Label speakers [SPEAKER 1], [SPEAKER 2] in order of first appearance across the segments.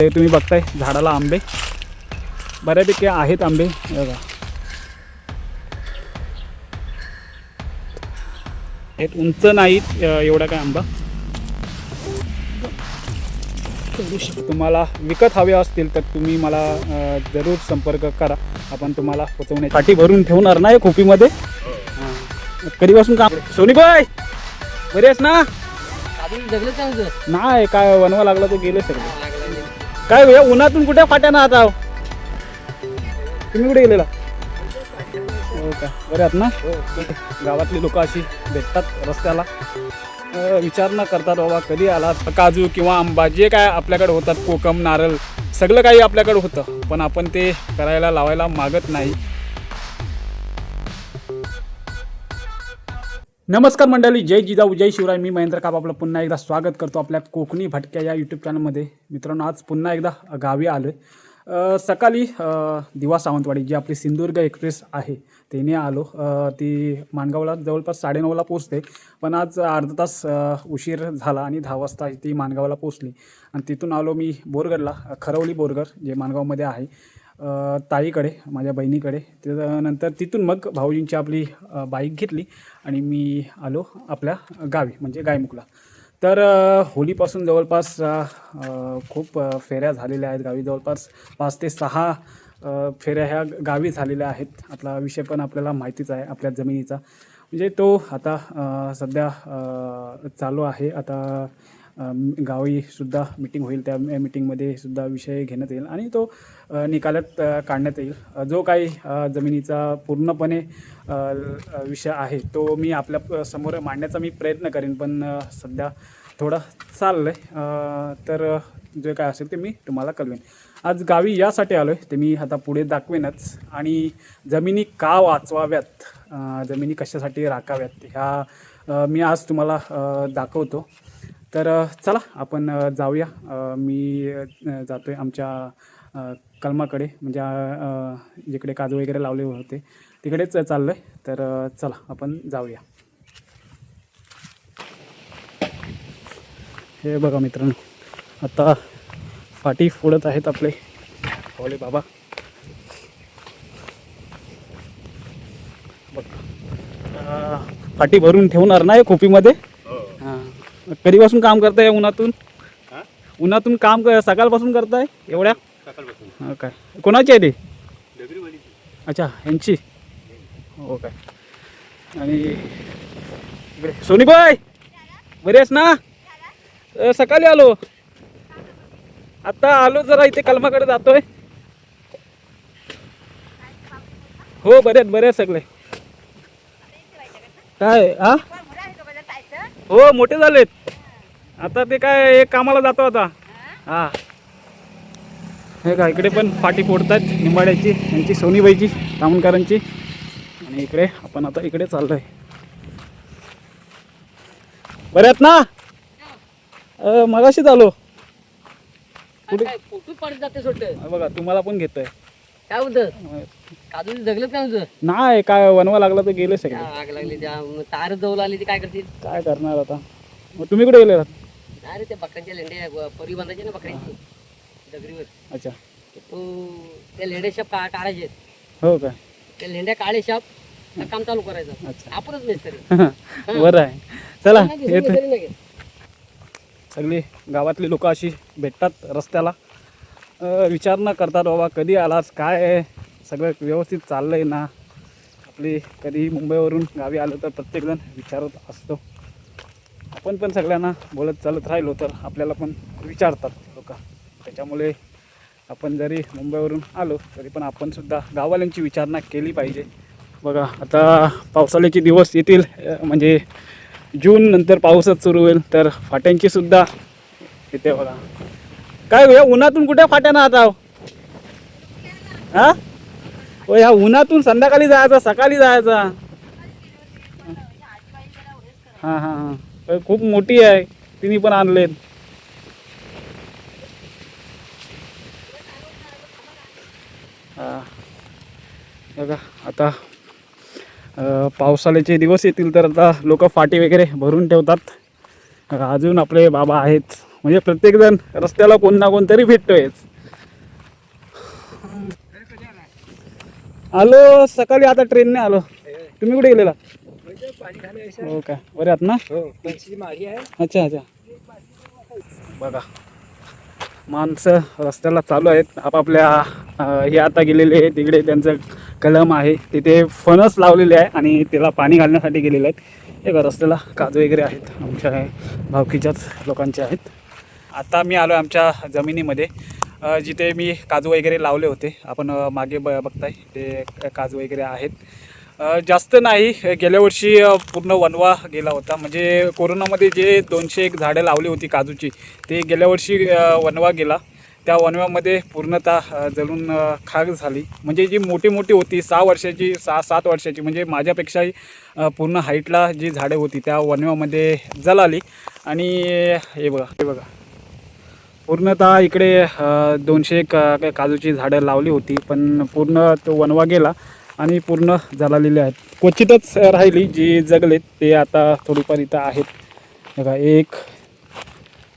[SPEAKER 1] हे तुम्ही बघताय झाडाला आंबे बऱ्यापैकी आहेत आंबे बघा. हे उंच नाहीत एवढा काय आंबा. तुम्हाला विकत हवे असतील तर तुम्ही मला जरूर संपर्क करा. आपण तुम्हाला पोचवण्यासाठी भरून ठेवणार नाही खोपीमध्ये. कधीपासून काम सोनीबाई बरी आहेस ना? नाही काय वनवा लागला तो गेले सगळे. काय भैया उन्हातून कुठे फाट्या ना आता तुम्ही कुठे गेलेला? हो का बरे आहात ना? गावातली लोक अशी भेटतात रस्त्याला, विचारणा करतात बाबा कधी आलात. काजू किंवा आंबा जे काय आपल्याकडे होतात, कोकम नारळ सगळं काही आपल्याकडे होतं, पण आपण ते करायला लावायला मागत नाही. नमस्कार मंडळी, जय जिजाऊ जय शिवराय. मी महेंद्र काप आपलं पुन्हा एकदा स्वागत करतो आपल्या कोकणी भटक्या या यूट्यूब चॅनलमध्ये. मित्रांनो, आज पुन्हा एकदा गावी आलो आहे. सकाळी दिवा सावंतवाडी जी आपली सिंधुदुर्ग एक्सप्रेस आहे त्याने आलो. ती माणगावला जवळपास 9:30ला पोचते, पण आज अर्धा तास उशीर झाला आणि 10 वाजता ती माणगावला पोचली. आणि तिथून आलो मी बोरगडला, खरवली बोरगड जे माणगावमध्ये आहे, ताईकडे माझ्या बहिणीकडे. त्यानंतर तिथून मग भाऊजींची आपली बाईक घेतली आणि मी आलो आपल्या गावी म्हणजे गायमुखला. तर होलीपासून जवळपास खूप फेऱ्या झालेल्या आहेत गावी. जवळपास 5 ते 6 फेऱ्या ह्या गावी झालेल्या आहेत. आपला विषय पण आपल्याला माहितीच आहे आपल्या जमिनीचा, म्हणजे तो आता सध्या चालू आहे. आता गावीसुद्धा मीटिंग होईल, त्या मीटिंगमध्ये सुद्धा विषय घेण्यात येईल आणि तो निकालात काढण्यात येईल. जो काही जमिनीचा पूर्णपणे विषय आहे तो मी आपल्या समोर मांडण्याचा मी प्रयत्न करेन, पण सध्या थोडं चाललं आहे. तर जे काय असेल ते मी तुम्हाला कळवेन. आज गावी यासाठी आलो आहे ते मी आता पुढे दाखवेनच. आणि जमिनी का वाचवाव्यात, जमिनी कशासाठी राखाव्यात ह्या मी आज तुम्हाला दाखवतो. तर चला आपण जाऊया. मी जातो आहे आमच्या कलमाकडे, म्हणजे जिकडे काजू वगैरे लावले होते तिकडेच चाललो आहे. तर चला आपण जाऊया. हे बघा मित्रांनो, आता फाटी फोडत आहेत आपले भोले बाबा. बघा फाटी भरून ठेवणार नाही खोपीमध्ये. हां, कधीपासून काम करताय उन्हातून? उन्हातून काम सकाळपासून करताय एवढ्या? हो काय, कोणाची आहे ते? अच्छा, यांची. हो काय. आणि इकडे सोनीबाई बरी आहेस ना? सकाळी आलो, आता आलो जरा इथे कलमाकडे जातोय. हो बरे आहेत सगळे. काय हा? हो मोठे झालेत आता. ते काय एक कामाला जातो आता. हां हे का इकडे पण फाटी फोडतात निंबाड्याची, यांची सोनीबाईची तामणकरांची. आणि इकडे आपण आता इकडे चाललो आहे. बरे आहेत ना? मगाशी आलो. कुठे बघा तुम्हाला पण घेतोय.
[SPEAKER 2] काय होतं काजू जगलं काय होतं?
[SPEAKER 1] नाही काय वनवा लागला तर गेले सगळे.
[SPEAKER 2] आग लागली त्या तार जवळ आली ती काय करतील?
[SPEAKER 1] काय करणार आता. मग तुम्ही कुठे गेले?
[SPEAKER 2] अरे त्या बकऱ्यांच्या लेंड्या परी बांधायचे ना बकऱ्यांची दगडीवर.
[SPEAKER 1] अच्छा,
[SPEAKER 2] तो त्या लेंड्या शाप काढायचे.
[SPEAKER 1] हो काय.
[SPEAKER 2] त्या लेंड्या काळे शाप काम चालू करायचं.
[SPEAKER 1] अच्छा,
[SPEAKER 2] आपणच मिस्त्री.
[SPEAKER 1] बरं आहे. चला येते. सगळी गावातली लोक अशी भेटतात रस्त्याला, विचारणा करतात बाबा कधी आलास, काय आहे, सगळं व्यवस्थित चाललं आहे ना. आपली कधी मुंबईवरून गावी आलो तर प्रत्येकजण विचारत असतो. आपण पण सगळ्यांना बोलत चालत राहिलो तर आपल्याला पण विचारतात लोक. त्याच्यामुळे आपण जरी मुंबईवरून आलो तरी पण आपण सुद्धा गाववाल्यांची विचारणा केली पाहिजे. बघा आता पावसाळ्याचे दिवस येतील, म्हणजे जून नंतर पाऊसच सुरू होईल, तर फाट्यांची सुद्धा येते बघा. काय भैया उन्हातून कुठे फाट्या ना आता? हां हो, ह्या उन्हातून संध्याकाळी जायचा सकाळी जायचा. हां हां हां, खूप मोठी आहे, तिने पण आणलेत. हां बघा आता पावसाळ्याचे दिवस येतील तर आता लोक फाटी वगैरे भरून ठेवतात. अजून आपले बाबा आहेत म्हणजे प्रत्येकजण रस्त्याला कोण ना कोणतरी भेटतोयच. आलो सकाळी, आता ट्रेनने आलो. तुम्ही कुठे गेलेला? हो का, बरे आहात ना? अच्छा अच्छा. बघा माणसं रस्त्याला चालू आहेत आपापल्या. हे आता गेलेले आहे तिकडे, त्यांचं कलम आहे तिथे, फणस लावलेले आहे आणि त्याला पाणी घालण्यासाठी गेलेले आहेत. हे बघा रस्त्याला काजू वगैरे आहेत, आमच्या भावकीच्याच लोकांचे आहेत. आता मी आलो आमच्या जमिनीमध्ये, जिथे मी काजू वगैरे लावले होते. आपण मागे बघताय ते काजू वगैरे आहेत. जास्त नाही, गेल्या वर्षी पूर्ण वनवा गेला होता. म्हणजे कोरोनामध्ये जे 201 झाडं लावली होती काजूची, ते गेल्या वर्षी वनवा गेला. त्या वनव्यामध्ये पूर्णतः जळून खाक झाली. म्हणजे जी मोठी मोठी होती 6 वर्षाची, 6-7 वर्षाची, म्हणजे माझ्यापेक्षाही पूर्ण हाईटला जी झाडं होती त्या वनव्यामध्ये जळाली. आणि हे बघा पूर्णतः इकडे 201 काजूची झाडं लावली होती, पण पूर्ण तो वनवा गेला आणि पूर्ण जळालेले आहेत. क्वचितच राहिली जी जगलेत ते आता थोडीफार इथं आहेत. बघा एक,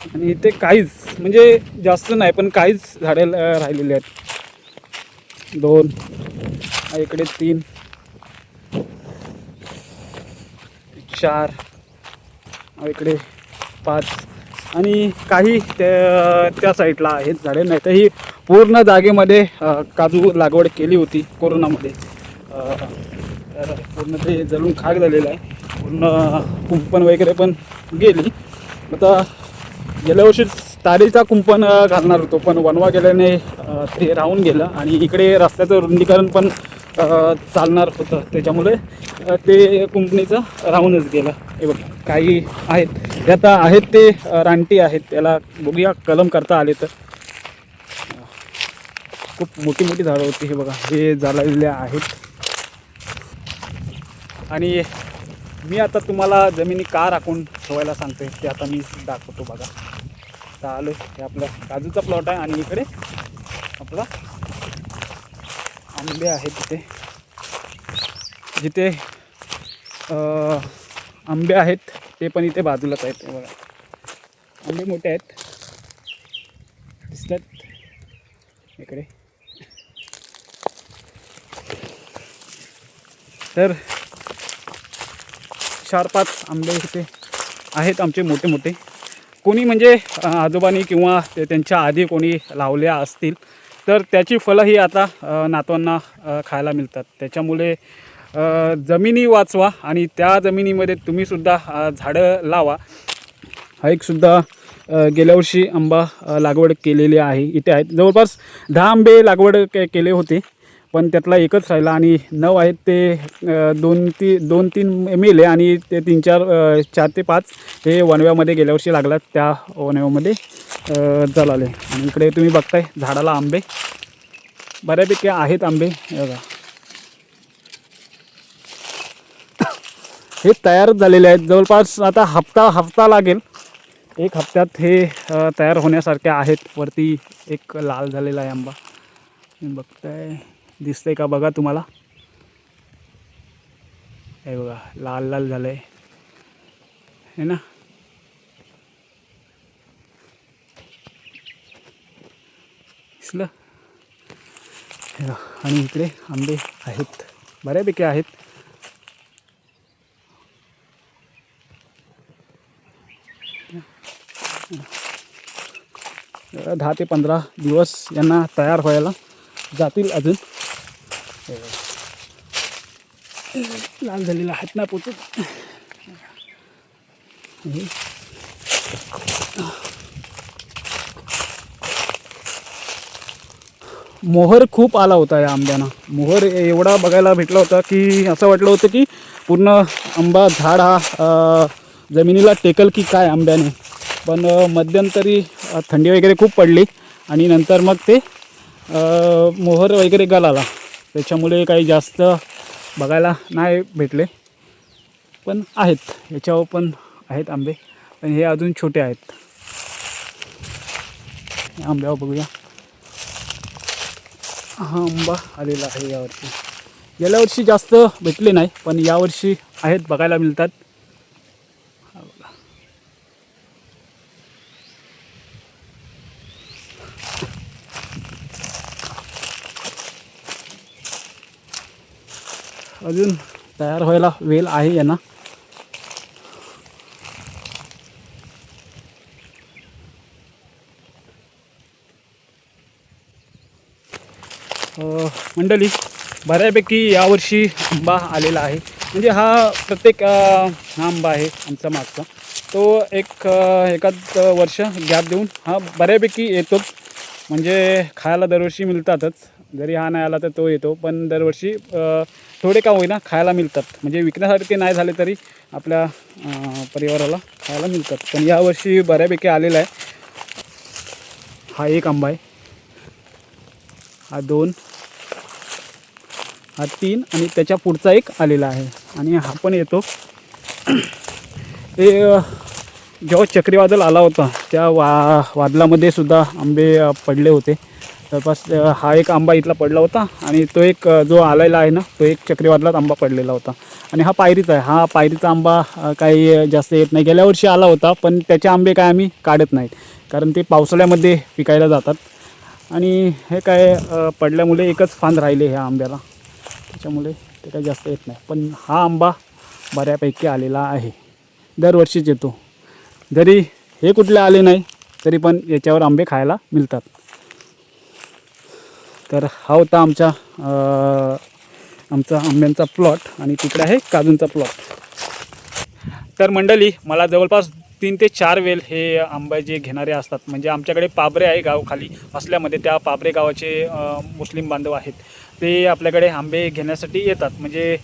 [SPEAKER 1] आणि इथे काहीच, म्हणजे जास्त नाही पण काहीच झाडे राहिलेली आहेत. 2, इकडे 3, 4, इकडे 5, आणि काही त्या साईडला आहेत झाडे. नाही तर ही पूर्ण जागेमध्ये काजू लागवड केली होती कोरोनामध्ये. तर पूर्ण ते जळून खाक झालेलं आहे. पूर्ण कुंपण वगैरे पण गेली. आता गेल्या वर्षी तारेचा कुंपण घालणार होतो, पण वनवा गेल्याने ते राहून गेलं. आणि इकडे रस्त्याचं रुंदीकरण पण चालणार होतं, त्याच्यामुळे ते कुंपणीचं राहूनच गेलं. हे बघ काही आहेत, ते आता आहेत ते रानटी आहेत, त्याला बघूया कलम करता आले तर. खूप मोठी मोठी झाडं होती. हे बघा हे झालेले आहेत. आणि मी आता तुम्हाला जमिनी का राखून ठेवायला सांगते ते आता मी दाखवतो. बघा आता आलो, हे आपला काजूचा प्लॉट आहे आणि इकडे आपला आंबे आहेत. तिथे जिथे आंबे आहेत ते पण इथे बाजूलाच आहेत. बघा आंबे मोठे आहेत, दिसतात इकडे. तर 4-5 आंबे इथे आहेत आमचे मोठे मोठे. कोणी म्हणजे आजोबांनी किंवा त्यांच्या आधी कोणी लावल्या असतील तर त्याची फळं ही आता नातवांना खायला मिळतात. त्याच्यामुळे जमिनी वाचवा आणि त्या जमिनीमध्ये तुम्हीसुद्धा झाडं लावा. हा एकसुद्धा गेल्या वर्षी आंबा लागवड केलेली आहे. इथे आहेत जवळपास 10 आंबे लागवड केले होते, पण त्यातला एकच राहिला आणि 9 आहेत ते 2-3 मेले आणि ते 4 ते 5 हे वनव्यामध्ये गेल्या वर्षी लागला, त्या वनव्यामध्ये जळाले. आणि इकडे तुम्ही बघताय झाडाला आंबे बऱ्यापैकी आहेत. आंबे बघा हे तयारच झालेले आहेत. जवळपास आता हप्ता लागेल. 1 हप्त्यात हे तयार होण्यासारखे आहेत. वरती एक लाल झालेला आहे आंबा, तुम्ही बघताय, दिसतंय का बघा तुम्हाला? हे बघा लाल लाल झालं आहे ना. दिसलं? आणि इकडे आंबे आहेत, बऱ्यापैकी आहेत. जरा 10 ते 15 दिवस यांना तयार व्हायला जातील अजून. लाल झालेला हात ना पोचत. मोहर खूप आला होता या आंब्यांना. मोहर एवढा बघायला भेटला होता की असं वाटलं होतं की पूर्ण आंबा झाड हा जमिनीला टेकल की काय आंब्याने. पण मध्यंतरी थंडी वगैरे खूप पडली आणि नंतर मग ते मोहर वगैरे गळाला, त्याच्यामुळे काही जास्त बघायला नाही भेटले. पण आहेत, याच्यावर पण आहेत आंबे, पण हे अजून छोटे आहेत. आंब्यावर बघूया, हा आंबा आलेला आहे यावर्षी. गेल्या वर्षी जास्त भेटले नाही, पण यावर्षी आहेत, बघायला मिळतात. अजून तयार व्हायला वेळ आहे यांना. मंडळी, बऱ्यापैकी यावर्षी आंबा आलेला आहे. म्हणजे हा प्रत्येक हा आंबा आहे आमचा मागचा, तो एखाद वर्ष गॅप देऊन हा बऱ्यापैकी येतोच. म्हणजे खायला दरवर्षी मिळतातच. जरी हा नाही आला तर तो येतो, पण दरवर्षी थोडे का होईना खायला मिळतात. म्हणजे विकण्यासारखे नाही झाले तरी आपल्या परिवाराला खायला मिळतात. पण यावर्षी बऱ्यापैकी आलेला आहे. हा एक आंबा आहे, हा 2, हा 3 आणि त्याच्या पुढचा एक आलेला आहे. आणि हा पण येतो. हे जेव्हा चक्रीवादळ आला होता त्या वादळामध्ये सुद्धा आंबे पडले होते. जवळपास हा एक आंबा इथला पडला होता आणि तो एक जो आलेला आहे ना, तो एक चक्रीवादळात आंबा पडलेला होता. आणि हा पायरीचा आहे. हा पायरीचा आंबा काही जास्त येत नाही. गेल्या वर्षी आला होता, पण त्याचे आंबे काय आम्ही काढत नाहीत, कारण ते पावसाळ्यामध्ये पिकायला जातात. आणि हे काय पडल्यामुळे एकच फांद राहिले ह्या आंब्याला, त्याच्यामुळे ते काही जास्त येत नाही. पण हा आंबा बऱ्यापैकी आलेला आहे, दरवर्षीच येतो. जरी हे कुठले आले नाही तरी पण याच्यावर आंबे खायला मिळतात. तर हा होता आमचा आंब्यांचा प्लॉट. आणि तिकडे आहे काजूंचा प्लॉट. तर मंडळी, मला जवळपास 3 ते 4 वेल हे आंबे जे घेणारे असतात. म्हणजे आमच्याकडे पाबरे आहे गाव खाली असल्यामध्ये, त्या पाबरे गावाचे मुस्लिम बांधव आहेत, ते आपल्याकडे आंबे घेण्यासाठी येतात. म्हणजे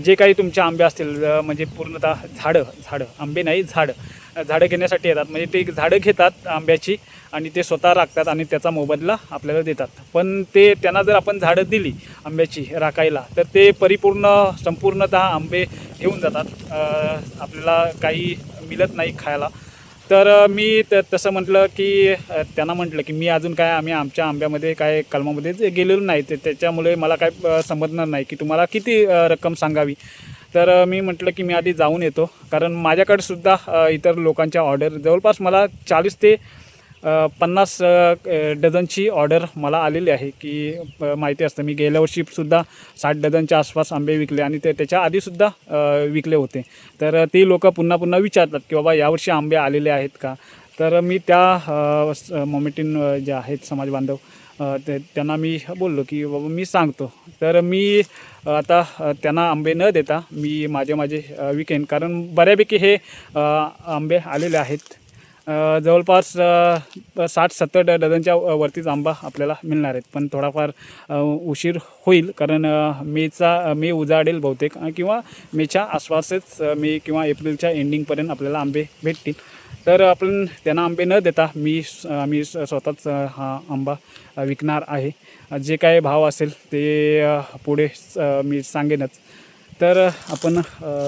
[SPEAKER 1] जे काही तुमचे आंबे असतील, म्हणजे पूर्णतः झाडं आंबे नाही, झाडं घेण्यासाठी येतात. म्हणजे ते झाडं घेतात आंब्याची आणि ते स्वतः राखतात आणि त्याचा मोबदला आपल्याला देतात. पण त्यांना जर आपण झाडं दिली आंब्याची राखायला, तर ते संपूर्णतः आंबे घेऊन जातात. आपल्याला काही मिळत नाही खायला. तर मी तसं म्हटलं की त्यांना म्हटलं की मी अजून काय आमच्या आंब्यामध्ये काय कलमामध्ये गेलेलो नाही, त्याच्यामुळे मला काय समजणार नाही की तुम्हाला किती रक्कम सांगावी. तर मी म्हटलं की मी आधी जाऊन येतो, कारण माझ्याकडंसुद्धा इतर लोकांच्या ऑर्डर जवळपास मला 40 ते 50 डझनची ऑर्डर मला आलेली आहे. की माहिती असतं, मी गेल्या वर्षीसुद्धा 60 डझनच्या आसपास आंबे विकले आणि त्याच्या आधीसुद्धा विकले होते. तर ती लोकं पुन्हा पुन्हा विचारतात की बाबा यावर्षी आंबे आलेले आहेत का. तर मी त्या मोमेटिन जे आहेत समाज बांधव, त्यांना मी बोललो की बाबा मी सांगतो. तर मी आता त्यांना आंबे न देता मी माझे विकेन, कारण बऱ्यापैकी हे आंबे आलेले आहेत. जवळपास 60-70 डझनच्या वरतीच आंबा आपल्याला मिळणार आहेत. पण थोडाफार उशीर होईल, कारण मे उजाडेल बहुतेक, किंवा मेच्या आसपासच मे किंवा एप्रिलच्या एंडिंगपर्यंत आपल्याला आंबे भेटतील. तर आपण त्यांना आंबे न देता आम्ही स्वतःच हा आंबा विकणार आहे. जे काय भाव असेल ते पुढे मी सांगेनच. तर आपण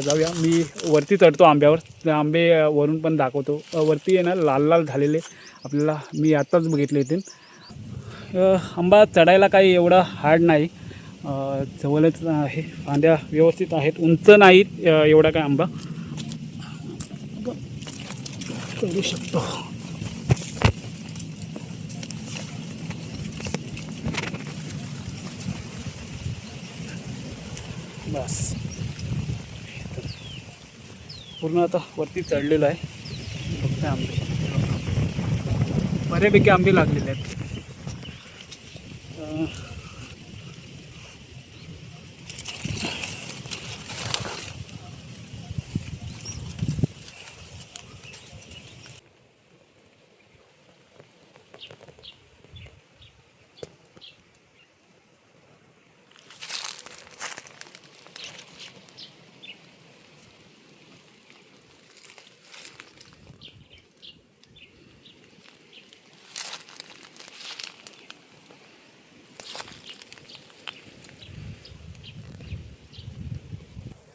[SPEAKER 1] जाऊया. मी वरती चढतो आंब्यावर, ते आंबे वरून पण दाखवतो. वरती आहे ना लाल लाल झालेले आपल्याला, मी आत्ताच बघितले इथे. आंबा चढायला काही एवढा हार्ड नाही, जवळच आहे, फांद्या व्यवस्थित आहेत, उंच नाहीत एवढा काय आंबा चढू शकतो. बस पूर्ण आता वरती चढलेलं आहे. फक्त आंबे, बऱ्यापैकी आंबे लागलेले आहेत.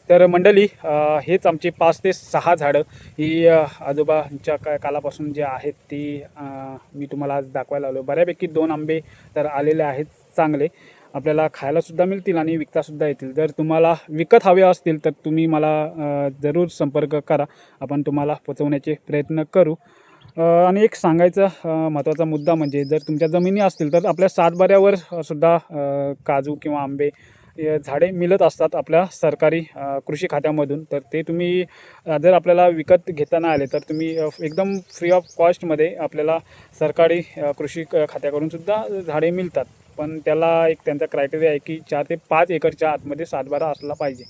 [SPEAKER 1] तर मंडळी, हेच आमची 5 ते 6 झाडं ही आजोबांच्या कालापासून जे आहेत ती मी तुम्हाला आज दाखवायला आलो. बऱ्यापैकी 2 आंबे तर आलेले आहेत चांगले, आपल्याला खायलासुद्धा मिळतील आणि विकतासुद्धा येतील. जर तुम्हाला विकत हवे असतील तर तुम्ही मला जरूर संपर्क करा, आपण तुम्हाला पोचवण्याचे प्रयत्न करू. आणि एक सांगायचा महत्त्वाचा मुद्दा म्हणजे, जर तुमच्या जमिनी असतील तर आपल्या सातबाऱ्यावर सुद्धा काजू किंवा आंबे झाडे मिळत असतात आपल्या सरकारी कृषी खात्यामधून. तर ते तुम्ही जर आपल्याला विकत घेता आले तर तुम्ही एकदम फ्री ऑफ कॉस्टमध्ये आपल्याला सरकारी कृषी खात्याकडून सुद्धा झाडे मिळतात. पण त्याला एक त्यांचा क्रायटेरिया आहे की 4 ते 5 एकरच्या आतमध्ये सातबारा असला पाहिजे.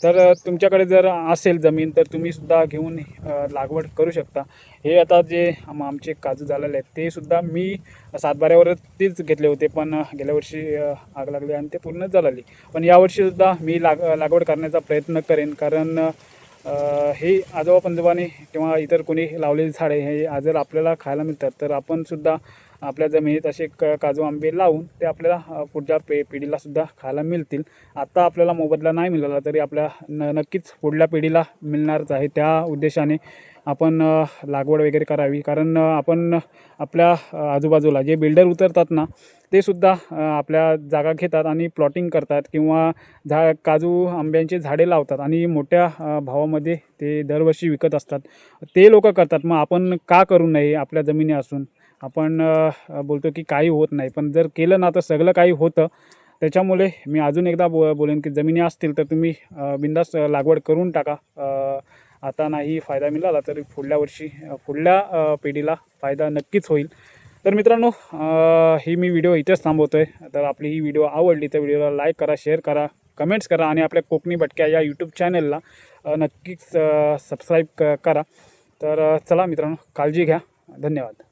[SPEAKER 1] तर तुमच्याकडे जर असेल जमीन तर तुम्ही सुद्धा घेऊन लागवड करू शकता. हे आता जे आमचे काजू झालेले आहेत ते सुद्धा मी सातबाऱ्यावरतीच घेतले होते, पण गेल्या वर्षी आग लागली आणि ते पूर्ण जळाली. पण यावर्षीसुद्धा मी लागवड करण्याचा प्रयत्न करेन, कारण हे आजोबा पंजोबाने किंवा इतर कोणी लावलेली झाडे हे जर आपल्याला खायला मिळतात तर आपण सुद्धा आपल्या जमिनीत असे काजू आंबे लावून ते आपल्याला पुढच्या पिढीलासुद्धा खायला मिळतील. आता आपल्याला मोबदला नाही मिळाला तरी आपल्या नक्कीच पुढल्या पिढीला मिळणारच आहे. त्या उद्देशाने आपण लागवड वगैरे करावी, कारण आपण आपल्या आजूबाजूला जे बिल्डर उतरतात ना ते सुद्धा आपल्या जागा घेतात आणि प्लॉटिंग करतात किंवा काजू आंब्यांची झाडे लावतात आणि मोठ्या भावामध्ये ते दरवर्षी विकत असतात. ते लोक करतात, मग आपण का करू नये? आपल्या जमिनी असून आपण बोलतो की काही होत नाही, पण जर केलं ना तर सगळं काही होतं. त्याच्यामुळे मी अजून एकदा बोलेन की जमिनी असतील तर तुम्ही बिनधास्त लागवड करून टाका. आता नाही फायदा मिळाला तरी पुढल्या वर्षी पुढल्या पिढीला फायदा नक्कीच होईल. तर मित्रांनो, ही मी व्हिडिओ इथेच थांबवतो आहे. तर आपली ही व्हिडिओ आवडली तर व्हिडिओला लाईक करा, शेअर करा, कमेंट्स करा आणि आपल्या कोकणी भटक्या या यूट्यूब चॅनलला नक्कीच सबस्क्राईब करा. तर चला मित्रांनो, काळजी घ्या. धन्यवाद.